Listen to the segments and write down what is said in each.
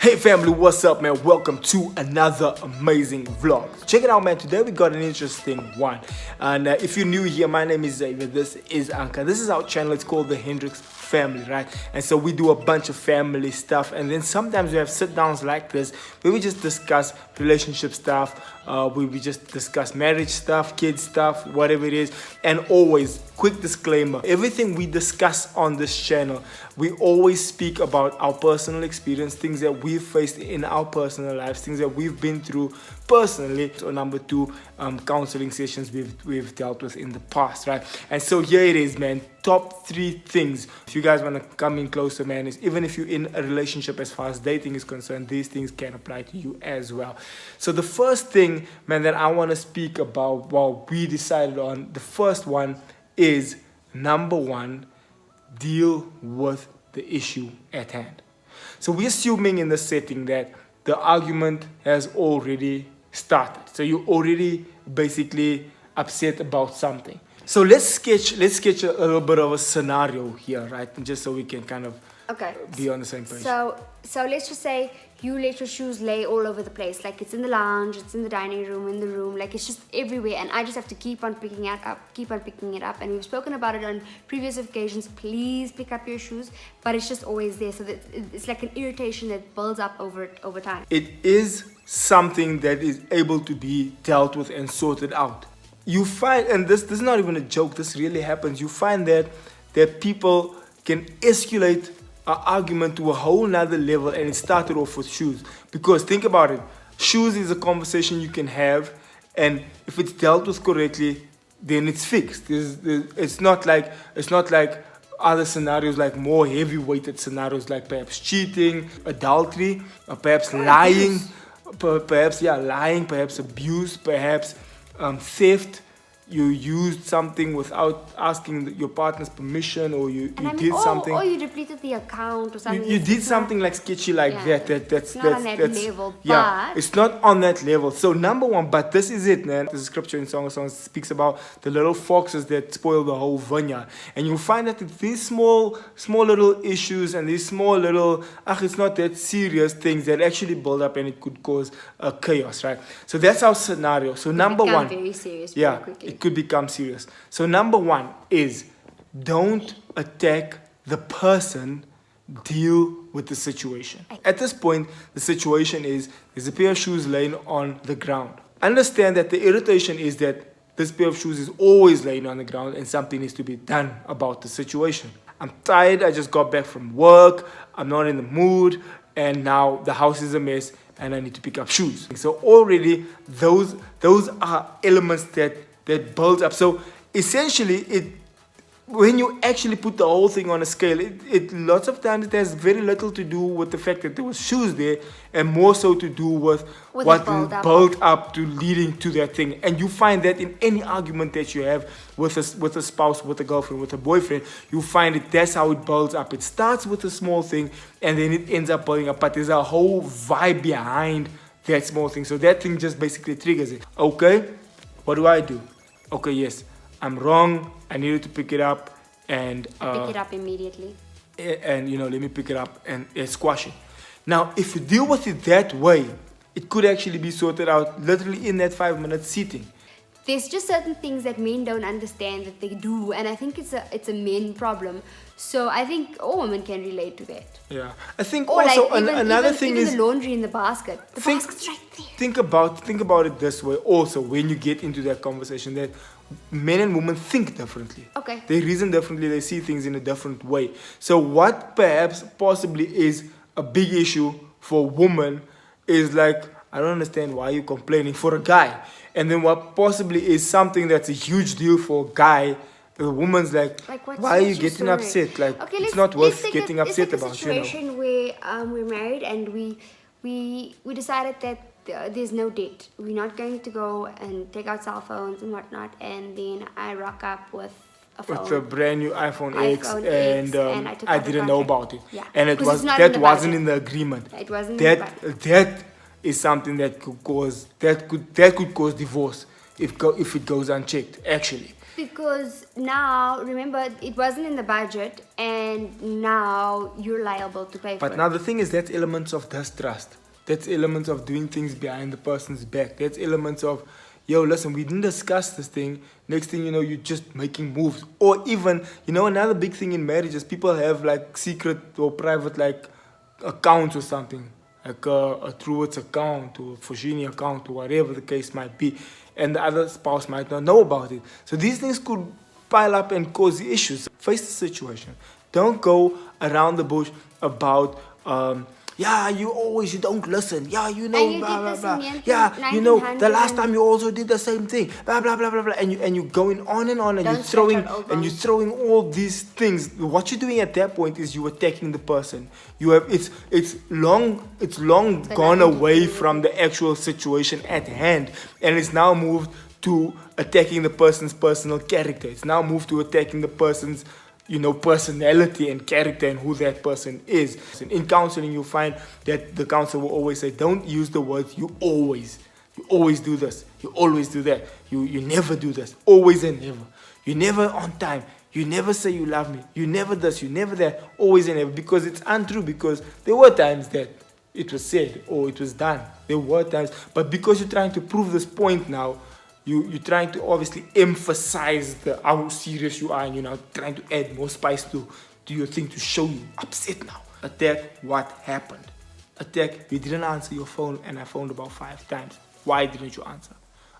Hey family, what's up man? Welcome to another amazing vlog. Check it out man, today we got an interesting one. And if you're new here, my name is Xavier, this is Anka. This is our channel, it's called the Hendrix Family, right? And so we do a bunch of family stuff, and then sometimes we have sit downs like this where we just discuss relationship stuff, we just discuss marriage stuff, kids stuff, whatever it is. And always, quick disclaimer, everything we discuss on this channel, we always speak about our personal experience, things that we've faced in our personal lives, things that we've been through personally. So number two, counseling sessions we've dealt with in the past, right? And so here it is man, top 3 things. If you guys want to come in closer man, is even if you're in a relationship as far as dating is concerned, these things can apply to you as well. So the first thing man that I want to speak about, what we decided on, the first one is number 1, deal with the issue at hand. So we're assuming in the setting that the argument has already started. So you're already basically upset about something. So let's sketch a little bit of a scenario here, right? Just so we can kind of be on the same page. So let's just say you let your shoes lay all over the place. Like it's in the lounge, it's in the dining room, in the room, like it's just everywhere. And I just have to keep on picking it up. And we've spoken about it on previous occasions. Please pick up your shoes, but it's just always there. So that it's like an irritation that builds up over time. It is something that is able to be dealt with and sorted out. You find, and this is not even a joke, this really happens. You find that people can escalate an argument to a whole nother level, and it started off with shoes. Because think about it, shoes is a conversation you can have, and if it's dealt with correctly, then it's fixed. It's not like other scenarios, like more heavy-weighted scenarios, like perhaps cheating, adultery, or perhaps lying, perhaps abuse, perhaps theft. You used something without asking your partner's permission, or you did something, or you depleted the account or something. You did something like sketchy like that. That's not on that level. Yeah, it's not on that level. So number 1, but this is it, man. The scripture in Song of Songs speaks about the little foxes that spoil the whole vineyard, and you'll find that these small little issues and these small little it's not that serious things that actually build up, and it could cause chaos, right? So that's our scenario. So number 1, very serious yeah, quickly. It could become serious. So number 1 is don't attack the person, deal with the situation. At this point, the situation is there's a pair of shoes laying on the ground. Understand that the irritation is that this pair of shoes is always laying on the ground, and something needs to be done about the situation. I'm tired, I just got back from work, I'm not in the mood, and now the house is a mess and I need to pick up shoes. So already those are elements that builds up. So essentially, when you actually put the whole thing on a scale, it lots of times it has very little to do with the fact that there was shoes there, and more so to do with what built up to leading to that thing. And you find that in any argument that you have with a spouse, with a girlfriend, with a boyfriend, you find that's how it builds up. It starts with a small thing, and then it ends up building up. But there's a whole vibe behind that small thing. So that thing just basically triggers it. Okay, what do? Okay, yes, I'm wrong. I needed to pick it up and pick it up immediately. And let me pick it up and squash it. Now, if you deal with it that way, it could actually be sorted out literally in that 5-minute sitting. There's just certain things that men don't understand that they do, and I think it's a men problem. So I think all women can relate to that. Yeah, I think or also like another thing is the laundry in the basket. The basket's right there. Think about it this way. Also, when you get into that conversation, that men and women think differently. Okay. They reason differently. They see things in a different way. So what perhaps possibly is a big issue for a woman is like, I don't understand why you're complaining, for a guy. And then what possibly is something that's a huge deal for a guy, the woman's like why are you getting upset? Like, it's not worth getting upset about. Let's take a situation where we're married and we decided that there's no date. We're not going to go and take out cell phones and whatnot. And then I rock up with a phone. With a brand new iPhone X, and I didn't know about it. Yeah. And wasn't in the agreement. It wasn't. That is something that could cause divorce if it goes unchecked, actually. Because now, remember, it wasn't in the budget, and now you're liable to pay for But it. now the thing is, that's elements of distrust. That's elements of doing things behind the person's back. That's elements of, yo, listen, we didn't discuss this thing. Next thing you know, you're just making moves. Or even, another big thing in marriage is people have like secret or private like accounts or something. Like a Truworths account or a Foschini account or whatever the case might be. And the other spouse might not know about it. So these things could pile up and cause issues. Face the situation. Don't go around the bush about, you don't listen. Yeah, And you blah, did blah, this blah. in Yeah, 1900 the last time you also did the same thing. Blah, blah, blah, blah, blah. And you're going on and on, and Don't you're throwing all these things. What you're doing at that point is you're attacking the person. It's long gone away from the actual situation at hand, and it's now moved to attacking the person's personal character. It's now moved to attacking the person's personality and character and who that person is. In counseling, you'll find that the counselor will always say, don't use the words you always do this, you always do that, you never do this, always and never. You never on time, you never say you love me, you never this, you never that, always and never, because it's untrue, because there were times that it was said or it was done. There were times, but because you're trying to prove this point now, you're trying to obviously emphasize how serious you are, and you're now trying to add more spice to your thing to show you upset now. Attack what happened. Attack, you didn't answer your phone and I phoned about 5 times. Why didn't you answer?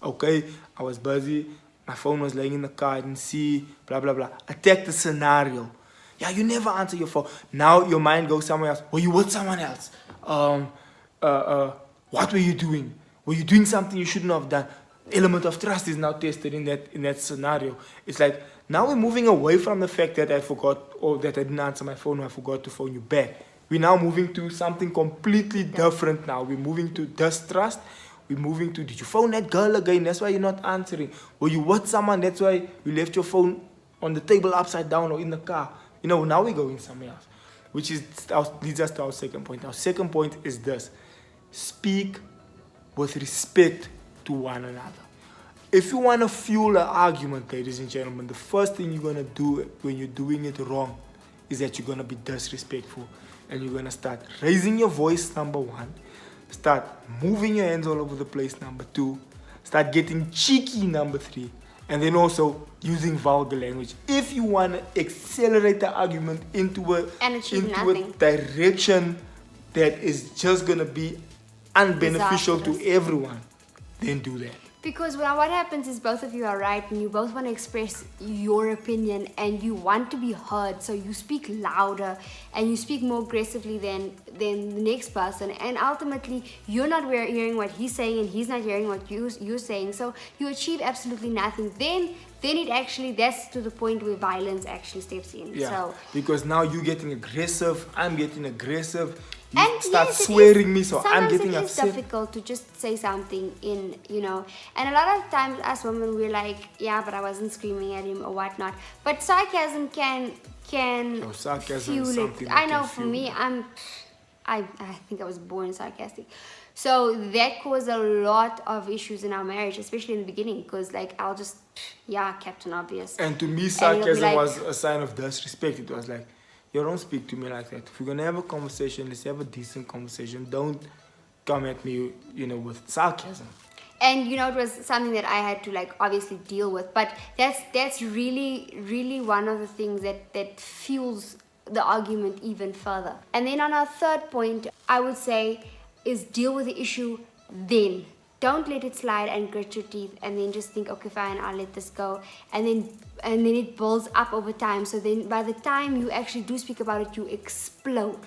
Okay, I was busy, my phone was laying in the car, I didn't see, blah, blah, blah. Attack the scenario. Yeah, you never answer your phone. Now your mind goes somewhere else. Were you with someone else? What were you doing? Were you doing something you shouldn't have done? Element of trust is now tested in that scenario. It's like now we're moving away from the fact that I forgot or that I didn't answer my phone or I forgot to phone you back. We're now moving to something completely different now. We're moving to distrust. We're moving to, did you phone that girl again? That's why you're not answering. Were you with someone? That's why you left your phone on the table upside down or in the car. Now we're going somewhere else, which leads us to our second point. Our second point is this: speak with respect to one another. If you want to fuel an argument, ladies and gentlemen, the first thing you're going to do when you're doing it wrong is that you're going to be disrespectful, and you're going to start raising your voice, number one, start moving your hands all over the place, number two, start getting cheeky, number three, and then also using vulgar language. If you want to accelerate the argument into a direction that is just going to be unbeneficial to everyone, then do that. Because what happens is both of you are right and you both want to express your opinion and you want to be heard, so you speak louder and you speak more aggressively than the next person, and ultimately you're not hearing what he's saying and he's not hearing what you're saying, so you achieve absolutely nothing. Then that's to the point where violence actually steps in. Yeah, so because now you're getting aggressive, I'm getting aggressive. You and start yes, swearing me, so I'm getting upset. upset. It's difficult to just say something and a lot of times as women we're like, yeah, but I wasn't screaming at him or whatnot. But sarcasm can sarcasm fuel is it. something I that know can for fuel me, I think I was born sarcastic. So that caused a lot of issues in our marriage, especially in the beginning, because I'll just, Captain Obvious. And to me, sarcasm like, was a sign of disrespect. It was like, you don't speak to me like that. If we're gonna have a conversation, let's have a decent conversation. Don't come at me, with sarcasm. And it was something that I had to obviously deal with. But that's really, really one of the things that fuels the argument even further. And then on our third point, I would say, is deal with the issue then. Don't let it slide and grit your teeth and then just think, okay, fine, I'll let this go. And then it builds up over time. So then by the time you actually do speak about it, you explode.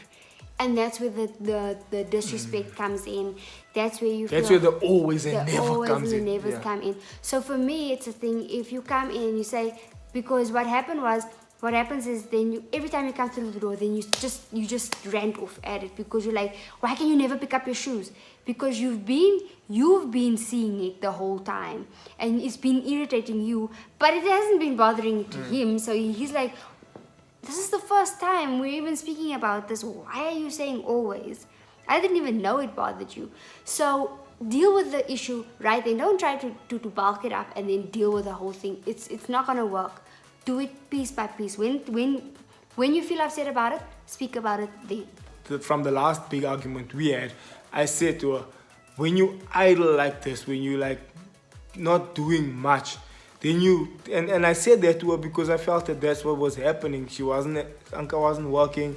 And that's where the disrespect comes in. That's where That's where the always and never comes in. Nevers come in. So for me, it's a thing, if you come in and you say, because what happens is then every time you come through the door, then you just rant off at it, because you're like, why can you never pick up your shoes? Because you've been seeing it the whole time and it's been irritating you, but it hasn't been bothering to him. So he's like, this is the first time we're even speaking about this. Why are you saying always? I didn't even know it bothered you. So deal with the issue right then. Don't try to bulk it up and then deal with the whole thing. It's not gonna work. Do it piece by piece. When you feel upset about it, speak about it then. From the last big argument we had, I said to her, when you idle like this, when you like not doing much, then you and I said that to her because I felt that that's what was happening. Anka wasn't working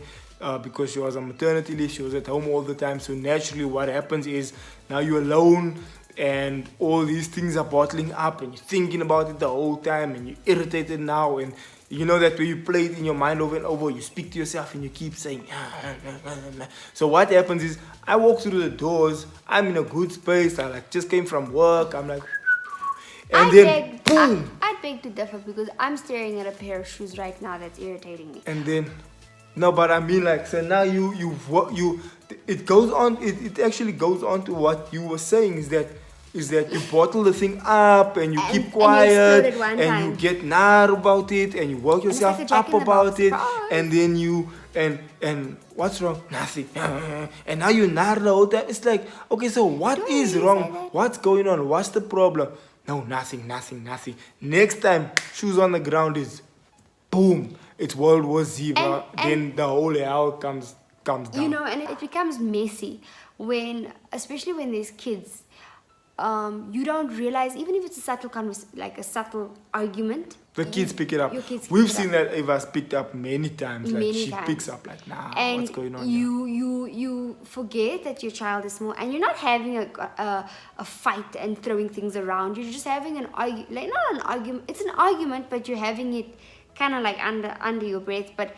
because she was on maternity leave. She was at home all the time. So naturally what happens is now you're alone and all these things are bottling up and you're thinking about it the whole time and you're irritated now, and you know that when you play it in your mind over and over, you speak to yourself and you keep saying, so what happens is I walk through the doors, I'm in a good space, I like just came from work, I'm like, and then boom. I beg to differ because I'm staring at a pair of shoes right now that's irritating me. And then, no, but I mean like, so now it goes on, it actually goes on to what you were saying is that you bottle the thing up and you keep quiet and you get nar about it and you work yourself up about it, and then and what's wrong? Nothing. And now you nar the whole time. It's like, okay, so what is wrong? What's going on? What's the problem? No, nothing. Next time, shoes on the ground is boom. It's World War Z, bro. Then the whole hell comes down. You know, and it becomes messy especially when there's kids. You don't realize, even if it's a subtle a subtle argument, the kids pick it up. We've seen that Eva's picked up many times. Like she picks up like, nah, and what's going on? You forget that your child is small, and you're not having a fight and throwing things around. You're just having an argument, like not an argument. It's an argument, but you're having it kind of like under your breath. But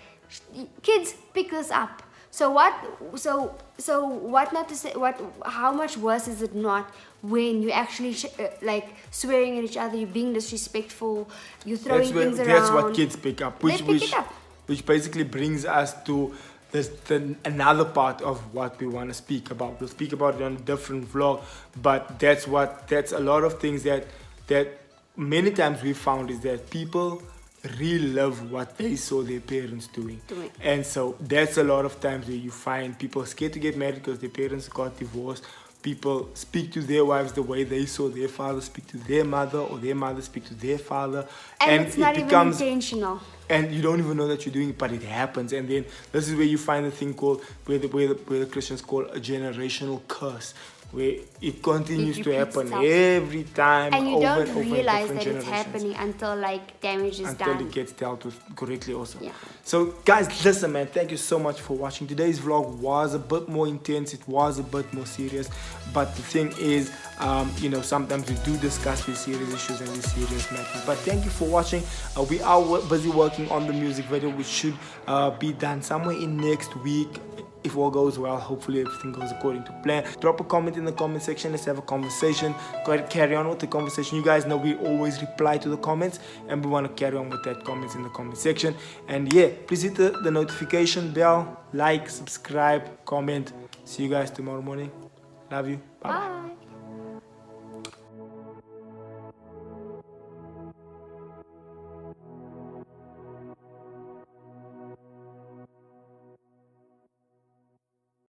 kids pick this up. So what not to say, how much worse is it not when you actually like swearing at each other, you're being disrespectful, you're throwing things around. That's what kids pick up, which basically brings us to another part of what we want to speak about. We'll speak about it on a different vlog, but that's a lot of things that many times we found is that people relive what they saw their parents doing. And so that's a lot of times where you find people scared to get married because their parents got divorced. People speak to their wives the way they saw their father speak to their mother, or their mother speak to their father, and it's not even intentional. And you don't even know that you're doing it, but it happens. And then this is where you find the thing called where the Christians call a generational curse, where it continues to happen every time, and you over don't and over realize that it's happening until like damage is done. Until it gets dealt with correctly also. Yeah. So guys, listen man, thank you so much for watching. Today's vlog was a bit more intense, it was a bit more serious, but the thing is, sometimes we do discuss these serious issues and these serious matters. But thank you for watching. We are busy working on the music video, which should be done somewhere in next week. If all goes well, hopefully everything goes according to plan. Drop a comment in the comment section. Let's have a conversation. Go ahead, carry on with the conversation. You guys know we always reply to the comments, and we want to carry on with that comments in the comment section. And yeah, please hit the notification bell, like, subscribe, comment. See you guys tomorrow morning. Love you. Bye. Bye.